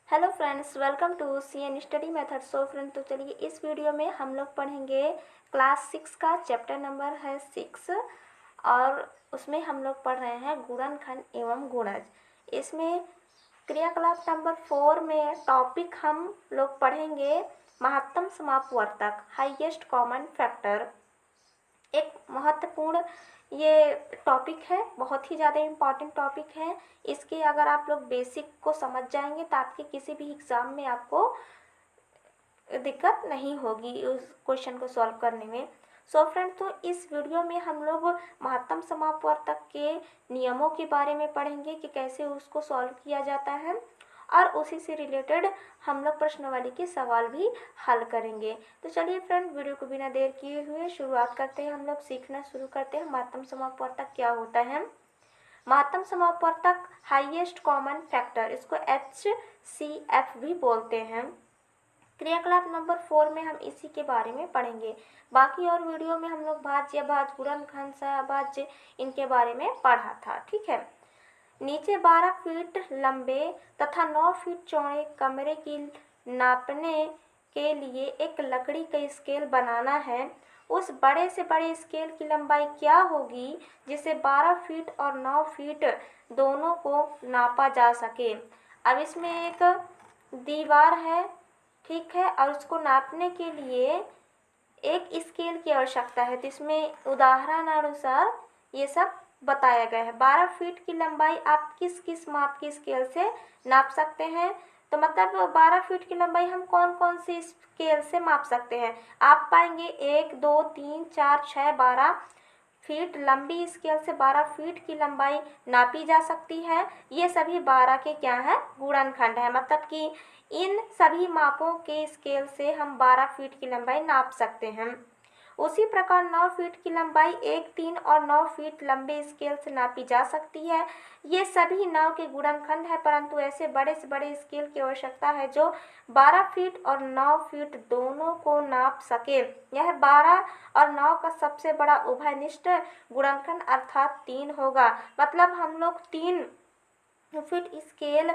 Hello friends, welcome to CN study method. So friend, तो चलिए इस वीडियो में हम लोग पढ़ेंगे क्लास 6 का चैप्टर नंबर है 6 और उसमें हम लोग पढ़ रहे हैं गुणनखंड एवं गुणज। इसमें क्रियाकलाप नंबर 4 में टॉपिक हम लोग पढ़ेंगे महत्तम समापवर्तक, हाईएस्ट कॉमन फैक्टर। एक महत्वपूर्ण ये टॉपिक है, बहुत ही ज़्यादा इम्पॉर्टेंट टॉपिक है। इसके अगर आप लोग बेसिक को समझ जाएंगे तो आपके किसी भी एग्ज़ाम में आपको दिक्कत नहीं होगी उस क्वेश्चन को सॉल्व करने में। सो फ्रेंड, तो इस वीडियो में हम लोग महत्तम समापवर्तक के नियमों के बारे में पढ़ेंगे कि कैसे उसको सॉल्व किया जाता है, और उसी से रिलेटेड हम लोग प्रश्नावली के सवाल भी हल करेंगे। तो चलिए फ्रेंड, वीडियो को बिना देर किए हुए शुरुआत करते हैं। हम लोग सीखना शुरू करते हैं महत्तम समापवर्तक क्या होता है। महत्तम समापवर्तक हाईएस्ट कॉमन फैक्टर, इसको HCF भी बोलते हैं। क्रियाकलाप नंबर 4 में हम इसी के बारे में पढ़ेंगे। बाकी और वीडियो में हम लोग भाज्य, भाज्य, गुणनखंड, सहभाज्य इनके बारे में पढ़ा था। ठीक है। नीचे 12 फीट लंबे तथा 9 फीट चौड़े कमरे की नापने के लिए एक लकड़ी का स्केल बनाना है। उस बड़े से बड़े स्केल की लंबाई क्या होगी जिसे 12 फीट और 9 फीट दोनों को नापा जा सके। अब इसमें एक दीवार है, ठीक है, और उसको नापने के लिए एक स्केल की आवश्यकता है। तो इसमें उदाहरण अनुसार ये सब बताया गया है। 12 फीट की लंबाई आप किस किस माप की स्केल से नाप सकते हैं। तो मतलब 12 फीट की लंबाई हम कौन कौन सी स्केल से माप सकते हैं। आप पाएंगे 1, 2, 3, 4, 6, 12 फीट लंबी स्केल से 12 फीट की लंबाई नापी जा सकती है। ये सभी 12 के क्या है, गुणनखंड है। मतलब कि इन सभी मापों के स्केल से हम 12 फीट की लंबाई नाप सकते हैं। उसी प्रकार 9 फीट की लंबाई 1, 3 और 9 फीट लंबे स्केल से नापी जा सकती है। ये सभी 9 के गुणनखंड है, परंतु ऐसे बड़े से बड़े स्केल की आवश्यकता है जो 12 फीट और 9 फीट दोनों को नाप सके। यह 12 और 9 का सबसे बड़ा उभयनिष्ठ गुणनखंड अर्थात 3 होगा। मतलब हम लोग 3 फीट स्केल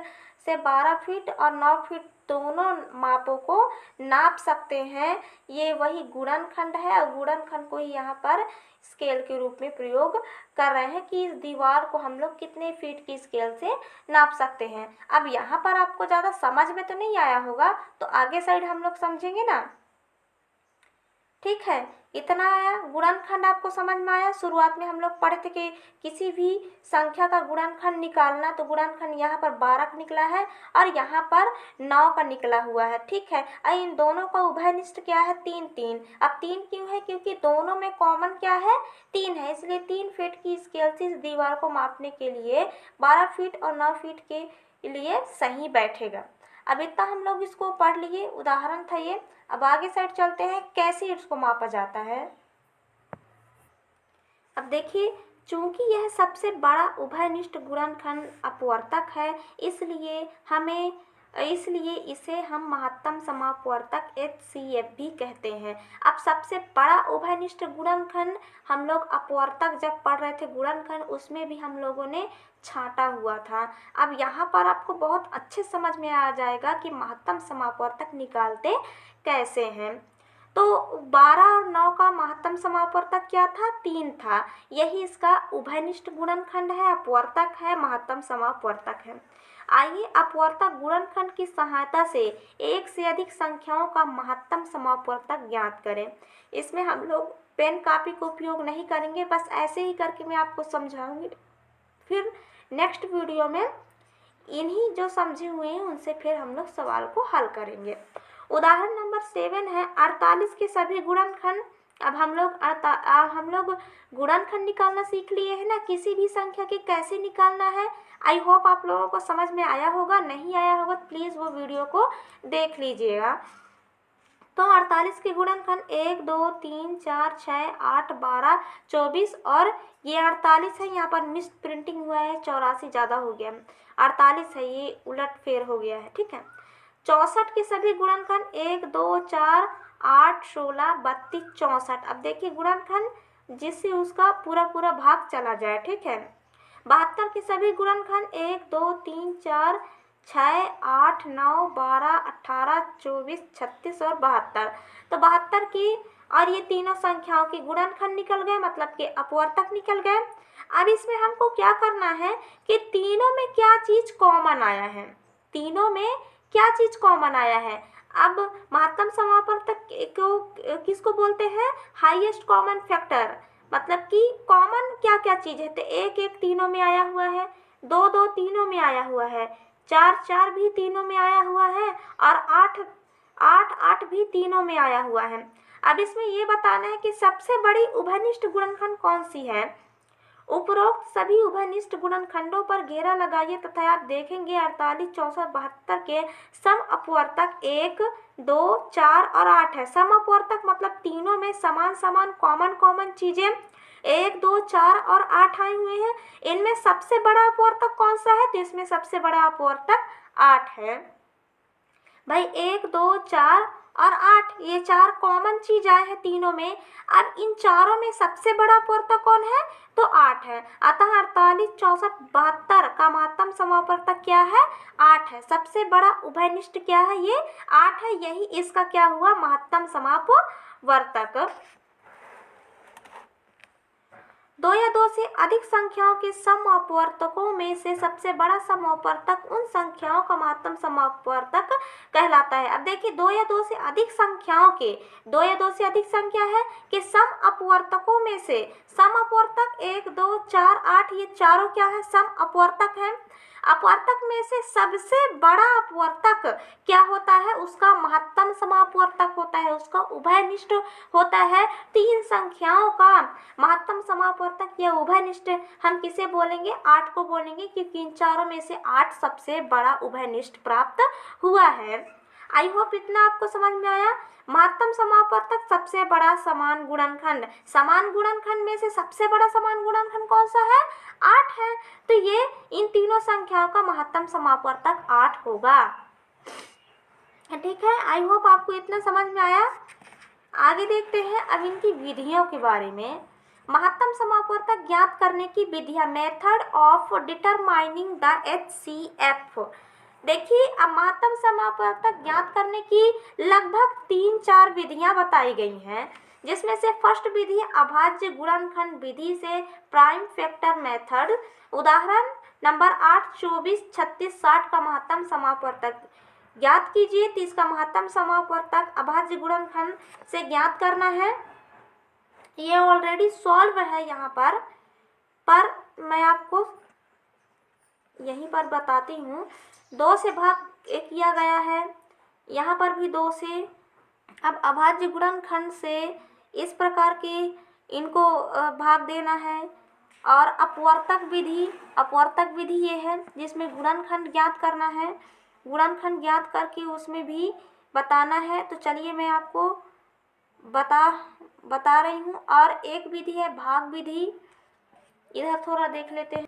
से 12 फीट और 9 फीट दोनों मापों को नाप सकते हैं। ये वही गुणनखंड है और गुणनखंड को ही यहाँ पर स्केल के रूप में प्रयोग कर रहे हैं कि इस दीवार को हम लोग कितने फीट की स्केल से नाप सकते हैं। अब यहाँ पर आपको ज़्यादा समझ में तो नहीं आया होगा, तो आगे साइड हम लोग समझेंगे ना। ठीक है, इतना आया, गुणनखंड आपको समझ में आया। शुरुआत में हम लोग पढ़े थे कि किसी भी संख्या का गुणनखंड निकालना, तो गुणनखंड यहाँ पर 12 का निकला है और यहाँ पर 9 का निकला हुआ है। ठीक है, और इन दोनों का उभयनिष्ठ क्या है, 3, 3। अब 3 क्यों है, क्योंकि दोनों में कॉमन क्या है, 3 है, इसलिए 3 फीट की स्केल से इस दीवार को मापने के लिए 12 फीट और 9 फीट के लिए सही बैठेगा। अब इतना हम लोग इसको पढ़ लिए, उदाहरण था ये। अब आगे साइड चलते हैं कैसे इसको मापा जाता है। अब देखिए, चूंकि यह सबसे बड़ा उभयनिष्ठ गुणनखंड अपवर्तक है, इसलिए इसे हम महत्तम समापवर्तक HCF भी कहते हैं। अब सबसे बड़ा उभयनिष्ठ गुणनखंड हम लोग अपवर्तक जब पढ़ रहे थे गुणनखंड, उसमें भी हम लोगों ने छांटा हुआ था। अब यहाँ पर आपको बहुत अच्छे समझ में आ जाएगा कि महत्तम समापवर्तक निकालते कैसे हैं। तो 12 और 9 का महत्तम समापवर्तक क्या था, 3 था। यही इसका उभयनिष्ठ गुणनखंड है, अपवर्तक है, महत्तम समापवर्तक है। आइए अपवर्तक गुणनखंड की सहायता से एक से अधिक संख्याओं का महत्तम समापवर्तक ज्ञात करें। इसमें हम लोग पेन कापी का उपयोग नहीं करेंगे, बस ऐसे ही करके मैं आपको समझाऊंगी। फिर नेक्स्ट वीडियो में इन्हीं जो समझे हुए हैं उनसे फिर हम लोग सवाल को हल करेंगे। उदाहरण नंबर 7 है 48 के सभी गुणनखंड। अब हम लोग गुणनखंड निकालना सीख लिए हैं ना, किसी भी संख्या के कैसे निकालना है। आई होप आप लोगों को समझ में आया होगा। नहीं आया होगा तो प्लीज़ वो वीडियो को देख लीजिएगा। तो 48 के गुणनखंड 1, 2, 3, 4, 6, 8, 12, 24 और ये 48 है। यहाँ पर मिस प्रिंटिंग हुआ है, 84 ज़्यादा हो गया। 48 है, ये उलट फेर हो गया है। ठीक है, 64 के सभी गुणनखंड 1, 2, 4, 8, 16, 32, 64। अब देखिए गुणनखंड जिससे उसका पूरा पूरा भाग चला जाए। ठीक है, 72 के सभी गुणनखंड 1, 2, 3, 4, 6, 8, 9, 12, 18, 24, 36 और 72। तो 72 की और ये तीनों संख्याओं के गुणनखंड निकल गए, मतलब कि अपवर्तक निकल गए। अब इसमें हमको क्या करना है कि तीनों में क्या चीज़ कॉमन आया है, तीनों में क्या चीज़ कॉमन आया है। अब महत्तम समापवर्तक को किसको बोलते हैं, हाईएस्ट कॉमन फैक्टर, मतलब कि कॉमन क्या क्या चीज़ है। तो 1, 1 तीनों में आया हुआ है, 2, 2 तीनों में आया हुआ है, 4, 4 भी तीनों में आया हुआ है और 8, 8, 8 भी तीनों में आया हुआ है। अब इसमें ये बताना है कि सबसे बड़ी उभयनिष्ठ गुणनखंड कौन सी है। उपरोक्त सभी उभयनिष्ठ गुणनखंडों पर घेरा लगाइए तथा आप देखेंगे 48, 64, 72 के सम अपवर्तक 1, 2, 4 और 8 है। सम अपवर्तक मतलब तीनों में समान समान कॉमन चीजें 1, 2, 4 और 8 आए हुए हैं। इनमें सबसे बड़ा अपवर्तक कौन सा है, तो इसमें सबसे बड़ा अपवर्तक 8 है। भाई 1, 2, 4 और 8 ये 4 कॉमन चीज आए हैं तीनों में। अब इन चारों में सबसे बड़ा अपवर्तक कौन है, तो 8 है। अतः 48, 64, 72 का महत्तम समापवर्तक क्या है, 8 है। सबसे बड़ा उभयनिष्ठ क्या है, ये 8 है। यही इसका क्या हुआ, महत्तम समापवर्तक। 2 या 2 से अधिक संख्याओं के सम अपवर्तकों में से सबसे बड़ा सम अपवर्तक उन संख्याओं का महत्तम समापवर्तक कहलाता है। अब देखिए 2 या 2 से अधिक संख्याओं के, 2 या 2 से अधिक संख्या है कि सम अपवर्तकों में से सम अपवर्तक 1, 2, 4, 8 ये चारों क्या है, सम अपवर्तक है। अपवर्तक में से सबसे बड़ा अपवर्तक क्या होता है, उसका महत्तम समापवर्तक होता है, उसका उभयनिष्ठ होता है। तीन संख्याओं का महत्तम समापवर्तक या उभयनिष्ठ हम किसे बोलेंगे, 8 को बोलेंगे, क्योंकि इन चारों में से 8 सबसे बड़ा उभयनिष्ठ प्राप्त हुआ है। आई होप इतना आपको समझ में आया। महत्तम समापवर्तक सबसे बड़ा समान गुणनखंड, समान गुणनखंड में से सबसे बड़ा समान गुणनखंड कौन सा है, 8 है। तो ये इन तीनों संख्याओं का महत्तम समापवर्तक 8 होगा। ठीक है, आई होप आपको इतना समझ में आया। आगे देखते हैं अब इनकी विधियों के बारे में। महत्तम समापवर्तक ज्ञात करने की विधियां, method of determining the HCF। देखिए अब महत्तम समापवर्तक ज्ञात करने की लगभग 3-4 विधियां बताई गई हैं, जिसमें से फर्स्ट विधि अभाज्य गुणनखंड विधि से प्राइम फैक्टर मेथड। उदाहरण नंबर 8, 24, 36, 60 का महत्तम समापवर्तक ज्ञात कीजिए। तो इसका महत्तम समापवर्तक अभाज्य गुणनखंड से ज्ञात करना है। ये ऑलरेडी सॉल्व है यहाँ पर मैं आपको यहीं पर बताती हूँ। 2 से भाग किया गया है, यहाँ पर भी 2 से। अब अभाज्य गुणनखंड से इस प्रकार के इनको भाग देना है। और अपवर्तक विधि ये है जिसमें गुणनखंड ज्ञात करना है, गुणनखंड ज्ञात करके उसमें भी बताना है। तो चलिए मैं आपको बता रही हूँ। और एक विधि है भाग विधि, इधर थोड़ा देख लेते हैं।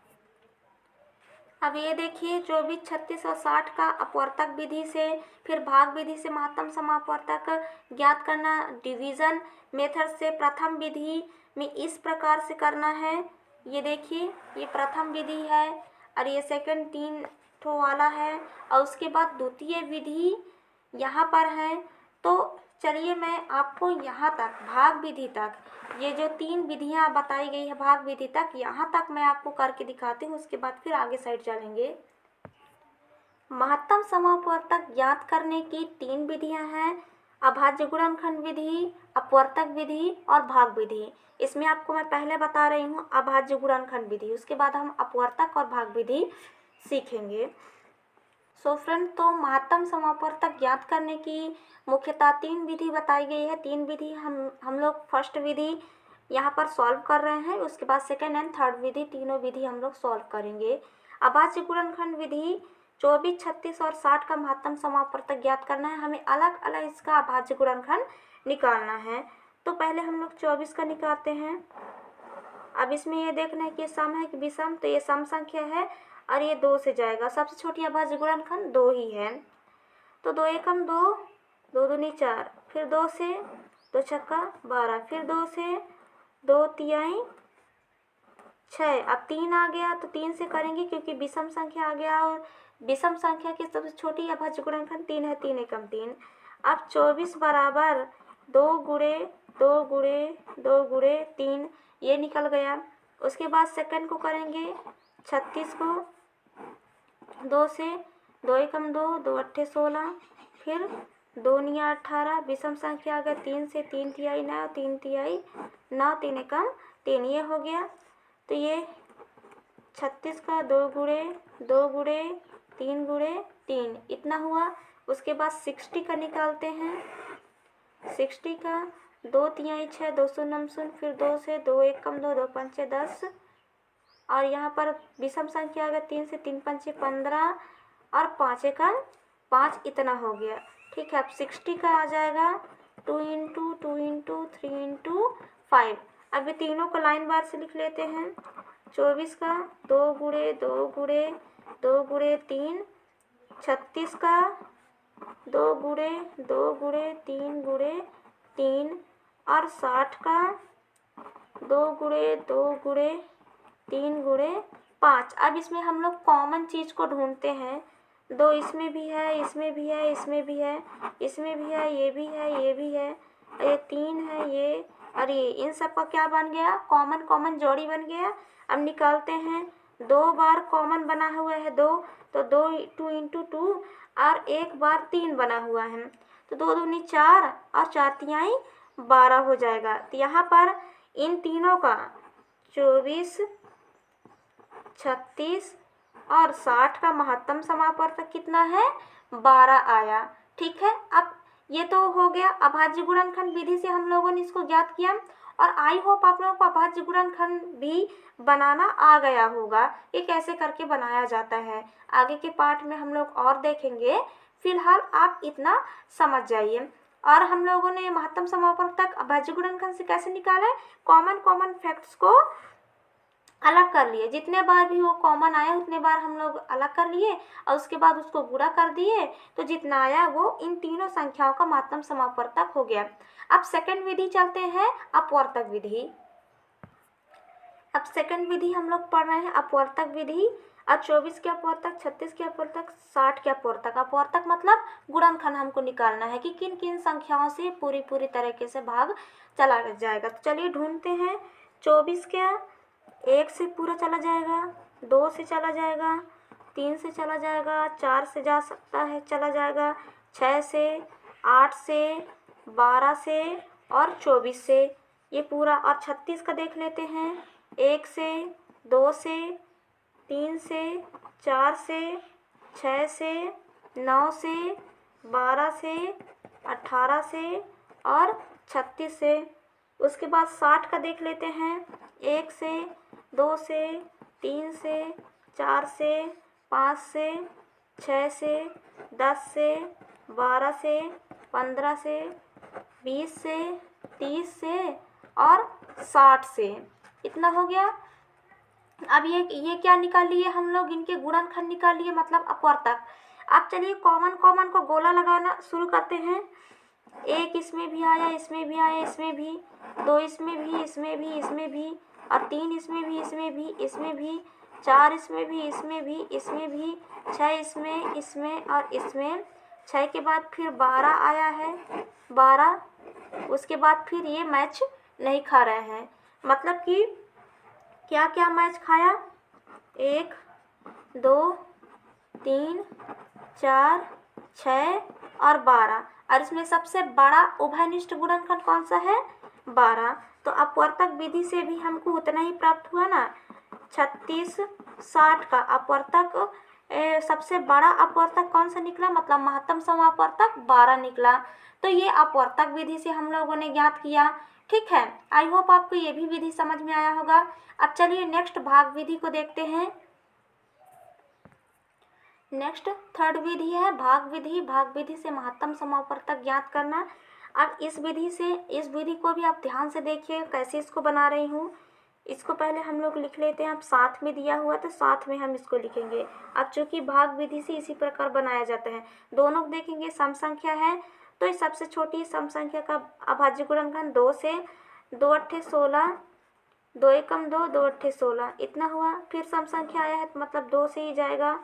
अब ये देखिए 24, 36 और 60 का अपवर्तक विधि से, फिर भाग विधि से महत्तम समापवर्तक ज्ञात करना डिवीज़न मेथड से। प्रथम विधि में इस प्रकार से करना है। ये देखिए ये प्रथम विधि है और ये सेकंड 3 ठो वाला है। और उसके बाद द्वितीय विधि यहाँ पर है। तो चलिए मैं आपको यहाँ तक भाग विधि तक, ये जो 3 विधियाँ बताई गई है भाग विधि तक, यहाँ तक मैं आपको करके दिखाती हूँ। उसके बाद फिर आगे साइड चलेंगे। महत्तम समापवर्तक ज्ञात करने की 3 विधियाँ हैं, अभाज्य गुणनखंड विधि, अपवर्तक विधि और भाग विधि। इसमें आपको मैं पहले बता रही हूँ अभाज्य गुणनखंड विधि, उसके बाद हम अपवर्तक और भाग विधि सीखेंगे। सो फ्रेंड, तो महत्तम समापवर्तक ज्ञात करने की मुख्यतः 3 विधि बताई गई है। 3 विधि हम लोग फर्स्ट विधि यहाँ पर सॉल्व कर रहे हैं, उसके बाद सेकेंड एंड थर्ड विधि, तीनों विधि हम लोग सॉल्व करेंगे। अभाज्य गुणनखंड विधि 24, 36 और 60 का महत्तम समापवर्तक ज्ञात करना है। हमें अलग अलग इसका अभाज्य गुणनखंड निकालना है। तो पहले हम लोग 24 का निकालते हैं। अब इसमें ये देखना है कि सम है कि विषम, तो ये सम संख्या है और ये 2 से जाएगा। सबसे छोटी अभाज्य गुणनखंड 2 ही है। तो 2 एकम 2, 2 दूनी 4, फिर 2 से 2 छक्का 12, फिर 2 से 2 तिहाई 6। अब 3 आ गया तो 3 से करेंगे क्योंकि विषम संख्या आ गया और विषम संख्या की सबसे छोटी अभाज्य गुणनखंड 3 है, 3 एकम 3। अब 24 बराबर 2 गुणे 2 गुणे 2 गुणे 3, ये निकल गया। उसके बाद सेकंड को करेंगे 36 को 2 से, 2 एकम 2, 2 अट्ठे 16, फिर 2 निया 18, विषम संख्या आ गया 3 से, 3 तिहाई 9, 3 तिहाई 9, 3 एकम 3, ये हो गया। तो ये 36 का 2 गुणे 2 गुणे 3 गुणे 3 इतना हुआ। उसके बाद 60 का निकालते हैं। 60 का 2 तिहाई 6, 299, फिर 2 से, 2 एकम 2, 2 पंचे 10, और यहाँ पर विषम संख्या आ गया 3 से, 3 पंचे 15 और 5 एकम 5, इतना हो गया। ठीक है, अब 60 का आ जाएगा 2 इंटू 2 इंटू 3 इंटू 5। अब ये तीनों को लाइन बार से लिख लेते हैं। 24 का 2 गुणे 2 गुणे 2 गुणे 3, 36 का 2 गुणे 2 गुणे 3 गुणे 3, और 60 का 2 गुणे 2 गुणे 3 गुणे 5। अब इसमें हम लोग कॉमन चीज़ को ढूंढते हैं। 2 इसमें भी है, इसमें भी है, इसमें भी है, इसमें भी है, ये भी है, ये भी है, ये 3 है, ये और ये, इन सब का क्या बन गया? कॉमन जोड़ी बन गया। अब निकालते हैं। 2 बार कॉमन बना हुआ है 2, तो 2 इंटू 2, और 1 बार 3 बना हुआ है, तो 2 दूनी 4 और 4 तिहाई 12 हो जाएगा। तो यहाँ पर इन तीनों का 24, 36 और 60 का महत्तम समापवर्तक कितना है? 12 आया। ठीक है, अब ये तो हो गया अभाज्य गुणनखंड विधि से हम लोगों ने इसको ज्ञात किया, और आई होप आप लोगों को अभाज्य गुणनखंड भी बनाना आ गया होगा, ये कैसे करके बनाया जाता है। आगे के पार्ट में हम लोग और देखेंगे, फिलहाल आप इतना समझ जाइए। और हम लोगों ने महत्तम समापवर्तक अभाज्य गुणनखंड से कैसे निकाला है? कॉमन फैक्ट्स को अलग कर लिए, जितने बार भी वो कॉमन आए उतने बार हम लोग अलग कर लिए, और उसके बाद उसको गुणा कर दिए, तो जितना आया वो इन तीनों संख्याओं का महत्तम समापवर्तक हो गया। अब सेकंड विधि चलते हैं, अपवर्तक विधि। अब सेकंड विधि हम लोग पढ़ रहे हैं अपवर्तक विधि। अब 24 के अपवर्तक, 36 के अपवर्तक, 60 के अपवर्तक। अपवर्तक मतलब गुणनखंड हमको निकालना है कि किन किन संख्याओं से पूरी तरीके से भाग चला जाएगा। तो चलिए ढूंढते हैं। 24 के 1 से पूरा चला जाएगा, 2 से चला जाएगा, 3 से चला जाएगा, 4 से जा सकता है चला जाएगा, 6 से, 8 से, 12 से और 24 से, ये पूरा। और 36 का देख लेते हैं। 1 से, 2 से, 3 से, 4 से, 6 से, 9 से, 12 से, 18 से और 36 से। उसके बाद 60 का देख लेते हैं। 1 से, 2 से, 3 से, 4 से, 5 से, 6 से, 10 से, 12 से, 15 से, 20 से, 30 से और 60 से, इतना हो गया। अब ये क्या निकाल लिए हम लोग? इनके गुणनखंड निकाल लिए, मतलब अपवर्तक। अब चलिए कॉमन को गोला लगाना शुरू करते हैं। 1 इसमें भी आया, इसमें भी आया, इसमें भी, 2 इसमें भी, इसमें भी, इसमें भी, और 3 इसमें भी, इसमें भी, इसमें भी, 4 इसमें भी, इसमें भी, इसमें भी, 6 इसमें, इसमें और इसमें। 6 के बाद फिर 12 आया है, 12। उसके बाद फिर ये मैच नहीं खा रहे हैं, मतलब कि क्या क्या मैच खाया? 1, 2, 3, 4, 6 और 12। और इसमें सबसे बड़ा उभयनिष्ठ गुणनखंड कौन सा है? 12। तो अपवर्तक विधि से भी हमको उतना ही प्राप्त हुआ ना। 36, 60 का अपवर्तक, सबसे बड़ा अपवर्तक कौन सा निकला? मतलब महत्तम समापवर्तक 12 निकला। तो ये अपवर्तक विधि से हम लोगों ने ज्ञात किया। ठीक है, आई होप आपको ये भी विधि समझ में आया होगा। अब चलिए नेक्स्ट भाग विधि को देखते हैं। नेक्स्ट थर्ड विधि है भाग विधि। भाग विधि से महत्तम समापवर्तक ज्ञात करना। अब इस विधि को भी आप ध्यान से देखिए कैसे इसको बना रही हूँ। इसको पहले हम लोग लिख लेते हैं। अब साथ में दिया हुआ तो साथ में हम इसको लिखेंगे। अब चूंकि भाग विधि से इसी प्रकार बनाया जाता है, दोनों देखेंगे सम संख्या है, तो इस सबसे छोटी सम संख्या का अभाज्य गुणनखंड 2 से, 2 अट्ठे 16, 2 एकम 2, 2 अट्ठे 16, इतना हुआ। फिर सम संख्या आया है तो मतलब 2 से ही जाएगा।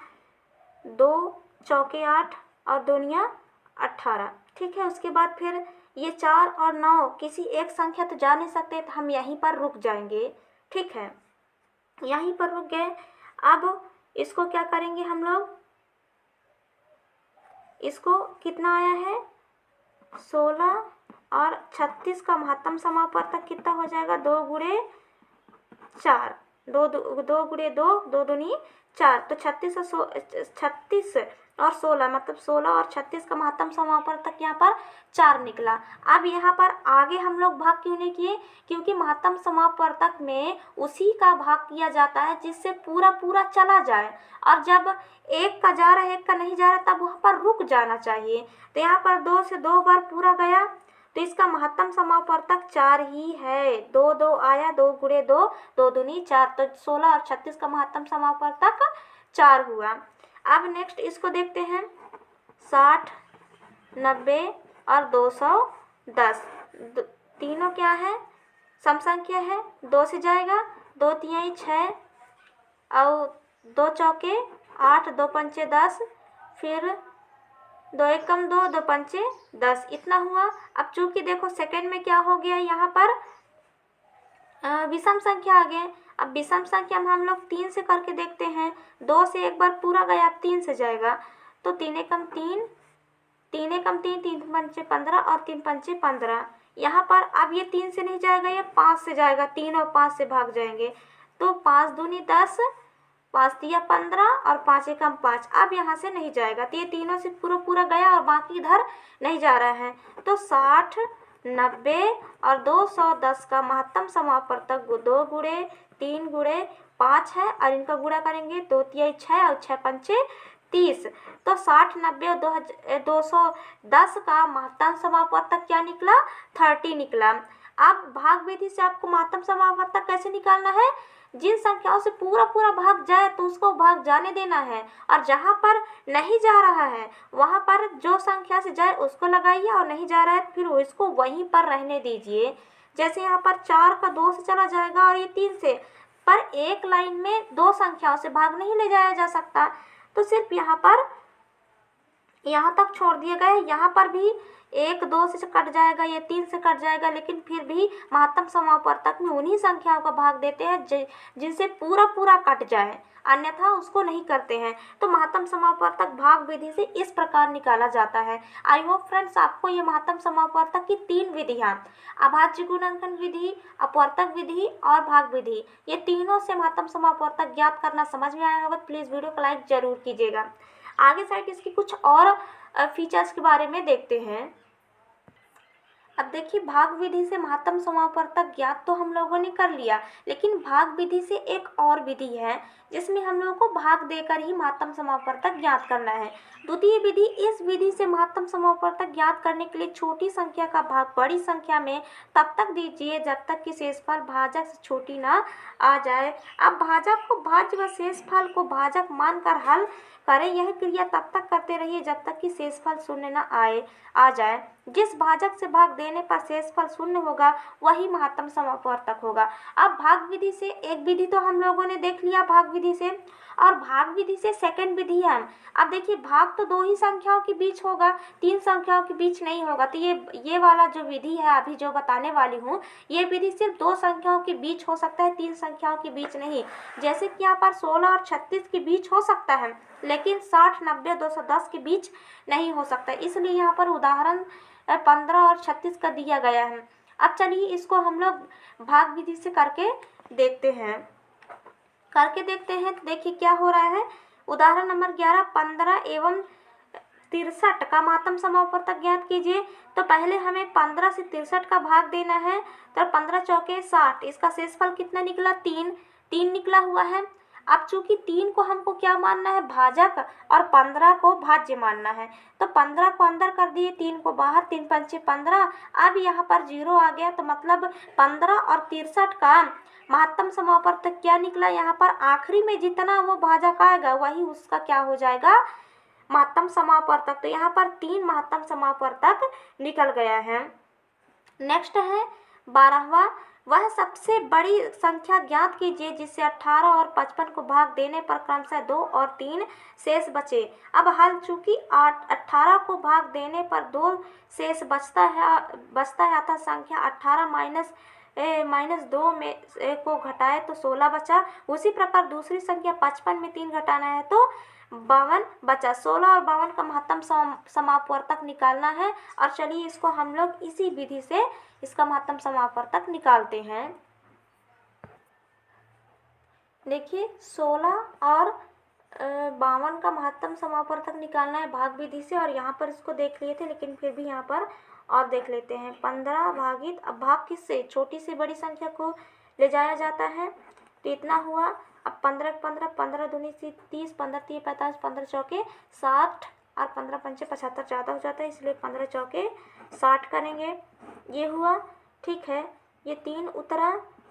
2 चौके 8 और दूनिया 18। ठीक है, उसके बाद फिर ये 4 और 9 किसी एक संख्या तो जा नहीं सकते, तो हम यहीं पर रुक जाएंगे। ठीक है, यहीं पर रुक गए। अब इसको क्या करेंगे हम लोग, इसको कितना आया है 16 और 36 का महत्तम समापवर्तक कितना हो जाएगा 2 गुणे 4, 2 गुणे 2, 2 दूनी 4, तो 36 और 16 मतलब 16 और 36 का महत्तम समापवर्तक यहाँ पर 4 निकला। अब यहाँ पर आगे हम लोग भाग क्यों नहीं किए, क्योंकि महत्तम समापवर्तक में उसी का भाग किया जाता है जिससे पूरा पूरा चला जाए, और जब एक का जा रहा है एक का नहीं जा रहा तब वहाँ पर रुक जाना चाहिए। तो यहाँ पर 2 से 2 बार पूरा गया, तो इसका महत्तम समापवर्तक 4 ही है। 2 2 आया, 2 गुणे 2, 2 दूनी 4, तो 16 और 36 का महत्तम समापवर्तक 4 हुआ। अब नेक्स्ट इसको देखते हैं, 60, 90 और 210 तीनों क्या है, सम संख्या है। 2 से जाएगा, 2 तिहाई 6 और 2 चौके 8, 2 पंचे 10, फिर 2 एकम 2, 2 पंचे 10, इतना हुआ। अब चूंकि देखो सेकंड में क्या हो गया, यहाँ पर विषम संख्या आ गए। अब विषम संख्या में हम लोग 3 से करके देखते हैं। 2 से एक बार पूरा गया, अब 3 से जाएगा, तो 3 एकम 3, 3 एकम 3, 3 पंचे 15 और 3 पंचे 15। यहाँ पर अब ये 3 से नहीं जाएगा, ये 5 से जाएगा, 3 और 5 से भाग जाएंगे, तो 5 दूनी 10, 5 तिया 15 और 5 एकम 5। अब यहाँ से नहीं जाएगा, तो ये तीनों से पूरा पूरा गया और बाकी इधर नहीं जा रहा है, तो 60, 90 और 210 का महत्तम समापवर्तक 2 गुणे 3 गुणे 5 है, और इनका गुणा करेंगे, 2 तिहाई 6 और 6 पंचे 30, तो 60, 90 और 210 का महत्तम समापवर्तक क्या निकला 30 निकला। अब भाग विधि से आपको महत्तम समापवर्तक कैसे निकालना है, जिन संख्याओं से पूरा पूरा भाग जाए तो उसको भाग जाने देना है, और जहाँ पर नहीं जा रहा है वहाँ पर जो संख्या से जाए उसको लगाइए, और नहीं जा रहा है फिर इसको वहीं पर रहने दीजिए। जैसे यहाँ पर 4 का 2 से चला जाएगा और ये 3 से, पर एक लाइन में 2 संख्याओं से भाग नहीं ले जाया जा सकता, तो सिर्फ यहाँ पर यहाँ तक छोड़ दिया गया है। यहाँ पर भी 1 2 से कट जाएगा, ये 3 से कट जाएगा, लेकिन फिर भी महत्तम समापवर्तक में उन्हीं संख्याओं का भाग देते हैं जिनसे पूरा पूरा कट जाए, अन्यथा उसको नहीं करते हैं। तो महत्तम समापवर्तक भाग विधि से इस प्रकार निकाला जाता है। आई होप फ्रेंड्स आपको ये महत्तम समापवर्तक की 3 विधियाँ, अभाज्य गुणनखंड विधि, अपवर्तक विधि और भाग विधि, ये तीनों से महत्तम समापवर्तक ज्ञात करना समझ में आया होगा। प्लीज़ वीडियो को लाइक जरूर कीजिएगा। आगे साइड इसकी कुछ और फीचर्स के बारे में देखते हैं। अब देखिए, भाग विधि से महत्तम समापवर्तक ज्ञात तो हम लोगों ने कर लिया, लेकिन भाग विधि से एक और विधि है जिसमें हम लोगों को भाग देकर ही महत्तम समापवर्तक ज्ञात करना है। द्वितीय विधि, इस विधि से महत्तम समापवर्तक ज्ञात करने के लिए छोटी संख्या का भाग बड़ी संख्या में तब तक दीजिए जब तक कि शेषफल भाजक से छोटी ना आ जाए। अब भाजक को भाज्य व शेषफल को भाजक मानकर हल करें, यह क्रिया तब तक करते रहिए जब तक कि शेषफल शून्य न आ जाए। जिस भाजक से भाग देने पर शेषफल शून्य होगा वही महत्तम समापवर्तक होगा। अब भाग विधि से एक विधि तो हम लोगों ने देख लिया भाग विधि से, और भाग विधि से सेकंड विधि है। अब देखिए, भाग तो 2 ही संख्याओं के बीच होगा, 3 संख्याओं के बीच नहीं होगा। तो ये वाला जो विधि है अभी जो बताने वाली हूँ, ये विधि सिर्फ 2 संख्याओं के बीच हो सकता है, 3 संख्याओं के बीच नहीं। जैसे कि यहाँ पर 16 और 36 के बीच हो सकता है, लेकिन 60, 90, 210 के बीच नहीं हो सकता। इसलिए यहाँ पर उदाहरण 15 और 36 का दिया गया है। अब चलिए इसको हम लोग भाग विधि से करके देखते हैं। तो देखिए क्या हो रहा है। उदाहरण नंबर 11, 15 एवं 63 का महत्तम समापवर्तक ज्ञात कीजिए। तो पहले हमें 15 से 63 का भाग देना है, तो 15 चौके 60, इसका शेषफल कितना निकला 3 निकला हुआ है। अब चूंकि 3 को हमको क्या मानना है भाजक, और 15 को भाज्य मानना है, तो 15 को अंदर कर दिए, 3 को बाहर, 3 पंचे 15। अब यहाँ पर 0 आ गया, तो मतलब 15 और 63 का महत्तम समापवर्तक क्या निकला, यहाँ पर आखिरी में जितना वो भाजक आएगा वही उसका क्या हो जाएगा महत्तम समापवर्तक। तो यहाँ पर 3 महत्तम समापवर्तक निकल गया है। नेक्स्ट है 12वां, वह सबसे बड़ी संख्या ज्ञात कीजिए जिससे 18 और 55 को भाग देने पर क्रमशः 2 और 3 शेष बचे। अब हल चूंकि 18 को भाग देने पर 2 शेष बचता है अतः संख्या 18 माइनस 2 में को घटाए तो 16 बचा। उसी प्रकार दूसरी संख्या 55 में 3 घटाना है तो 52 बचा। 16 और 52 का महत्तम समापवर्तक निकालना है। और चलिए इसको हम लोग इसी विधि से इसका महत्तम समापवर्तक निकालते हैं। देखिए 16 और 52 का महत्तम समापवर्तक निकालना है भाग विधि से, और यहाँ पर इसको देख लिए थे लेकिन फिर भी यहाँ पर और देख लेते हैं। 15 भागित, अब भाग किससे, छोटी से बड़ी संख्या को ले जाया जाता है तो इतना हुआ। अब 15 15 दूनी 30, 15 3 45, 15 चौके 60 और 15 पंचे 75 ज़्यादा हो जाता है, इसलिए 15 चौके 60 करेंगे। ये हुआ, ठीक है। ये 3 उतरा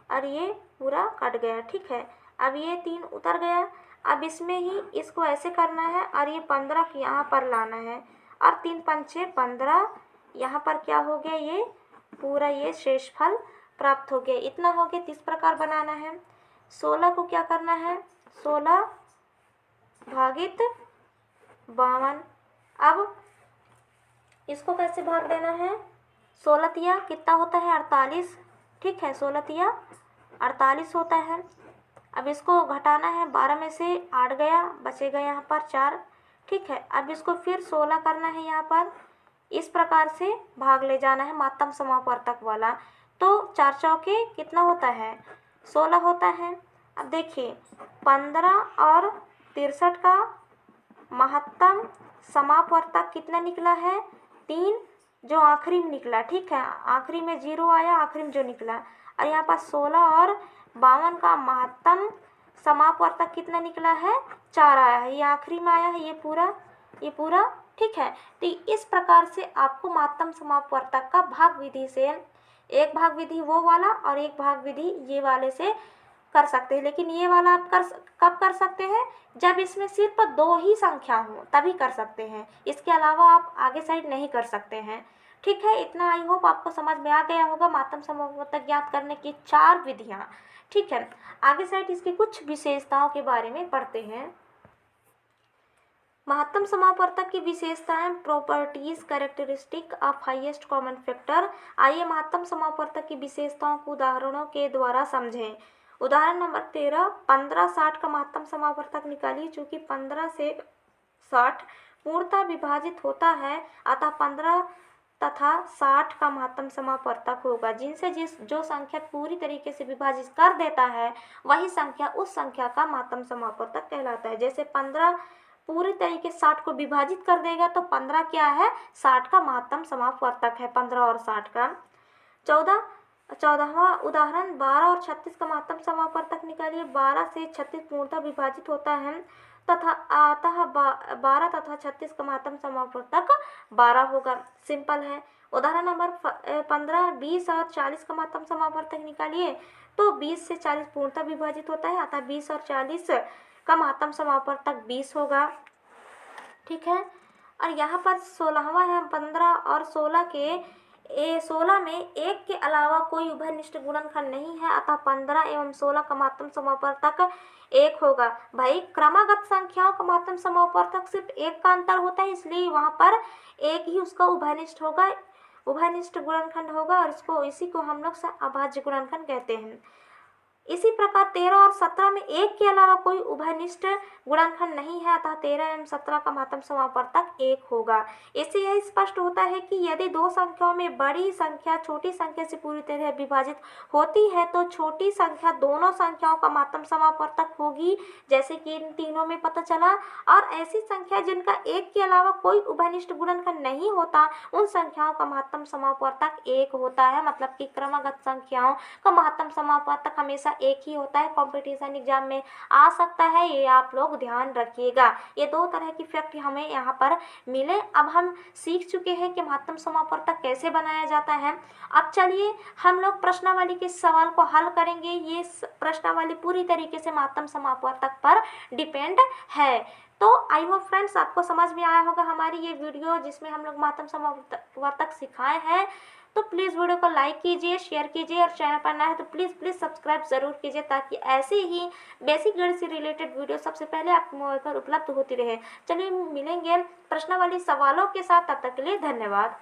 और ये पूरा कट गया, ठीक है। अब ये 3 उतर गया। अब इसमें ही इसको ऐसे करना है और ये 15 यहाँ पर लाना है और 3 पंचे 15 यहाँ पर क्या हो गया, ये पूरा ये शेषफल प्राप्त हो गया। इतना हो गया। इस प्रकार बनाना है। 16 को क्या करना है, 16 भागित 52। अब इसको कैसे भाग देना है, 16 तिया कितना होता है 48, ठीक है। 16 तिया 48 होता है। अब इसको घटाना है, 12 में से 8 गया, बचेगा यहाँ पर 4, ठीक है। अब इसको फिर 16 करना है, यहाँ पर इस प्रकार से भाग ले जाना है महत्तम समापवर्तक वाला। तो 4 चौके कितना होता है 16 होता है। अब देखिए 15 और 63 का महत्तम समापवर्तक कितना निकला है 3, जो आखिरी में निकला, ठीक है। आखिरी में 0 आया, आखिरी में जो निकला। और यहाँ पर 16 और 52 का महत्तम समापवर्तक कितना निकला है 4 आया है, ये आखिरी में आया है, ये पूरा, ठीक है। तो इस प्रकार से आपको महत्तम समापवर्तक का भाग विधि से, एक भाग विधि वो वाला और एक भाग विधि ये वाले से कर सकते हैं। लेकिन ये वाला आप कब कर सकते हैं, जब इसमें सिर्फ 2 ही संख्या हो तभी कर सकते हैं, इसके अलावा आप आगे साइड नहीं कर सकते हैं, ठीक है। इतना आई होप आपको समझ में आ गया होगा महत्तम समापवर्तक ज्ञात करने की 4 विधियाँ, ठीक है। आगे साइड इसकी कुछ विशेषताओं के बारे में पढ़ते हैं। महत्तम समापवर्तक की विशेषताएं, properties, characteristic of highest common factor. आइए महत्तम समापवर्तक की विशेषताओं को उदाहरणों के द्वारा समझें। उदाहरण नंबर 13, 15 60 का महत्तम समापवर्तक निकालिए। चूंकि 15 से 60 पूर्णतः विभाजित होता है अतः 15 तथा 60 का महत्तम समापवर्तक होगा। जिनसे जो संख्या पूरी तरीके से विभाजित कर देता है वही संख्या उस संख्या का महत्तम समापवर्तक कहलाता है। जैसे 15 पूरी तरीके से 60 को विभाजित कर देगा तो 15 क्या है 60 का महत्तम समापवर्तक है, 15 और 60 का। 14वां उदाहरण, 12 और 36 का महत्तम समापवर्तक निकालिए। 12 से 36 पूर्णतः विभाजित होता है तथा अतः 12 तथा 36 का महत्तम समापवर्तक 12 होगा। सिंपल है। उदाहरण नंबर 15, 20 और 40 का महत्तम समापवर्तक निकालिए। तो 20 से 40 पूर्णतः विभाजित होता है अतः 20 और 40 का महत्तम समापवर्तक 20 होगा, ठीक है। और यहाँ पर 16वां है, 15 और 16 के 16 में 1 के अलावा कोई उभयनिष्ठ गुणनखंड नहीं है अतः 15 एवं 16 का महत्तम समापवर्तक 1 होगा। भाई क्रमागत संख्याओं का महत्तम समापवर्तक सिर्फ 1 का अंतर होता है, इसलिए वहाँ पर 1 ही उसका उभयनिष्ठ होगा, उभयनिष्ठ गुणनखंड होगा, और इसी को हम लोग अभाज्य गुणनखंड कहते हैं। इसी प्रकार 13 और 17 में 1 के अलावा कोई उभयनिष्ठ गुणनखंड नहीं है अतः 13 एवं 17 का महत्तम समापवर्तक 1 होगा। इससे यह स्पष्ट होता है कि यदि 2 संख्याओं में बड़ी संख्या छोटी संख्या से पूरी तरह विभाजित होती है तो छोटी संख्या दोनों संख्याओं का महत्तम समापवर्तक होगी, जैसे कि इन तीनों में पता चला। और ऐसी संख्या जिनका 1 के अलावा कोई उभयनिष्ठ गुणनखंड नहीं होता उन संख्याओं का महत्तम समापवर्तक 1 होता है। मतलब कि क्रमागत संख्याओं का महत्तम समापवर्तक हमेशा 1 ही होता है। कॉम्पिटिशन एग्जाम में आ सकता है, ये आप लोग ध्यान रखिएगा। ये 2 तरह की फैक्ट हमें यहाँ पर मिले। अब हम सीख चुके हैं कि महत्तम समापवर्तक कैसे बनाया जाता है। अब चलिए हम लोग प्रश्नावली के सवाल को हल करेंगे। ये प्रश्नावली पूरी तरीके से महत्तम समापवर्तक पर डिपेंड है। तो आई होप फ्रेंड्स आपको समझ में आया होगा हमारी ये वीडियो जिसमें हम लोग मातम समावर्तक सिखाए हैं। तो प्लीज़ वीडियो को लाइक कीजिए, शेयर कीजिए और चैनल पर नया है तो प्लीज़ सब्सक्राइब ज़रूर कीजिए ताकि ऐसे ही बेसिक गणित से रिलेटेड वीडियो सबसे पहले आपके मोबाइल पर उपलब्ध होती रहे। चलिए मिलेंगे प्रश्नावली सवालों के साथ, तब तक के लिए धन्यवाद।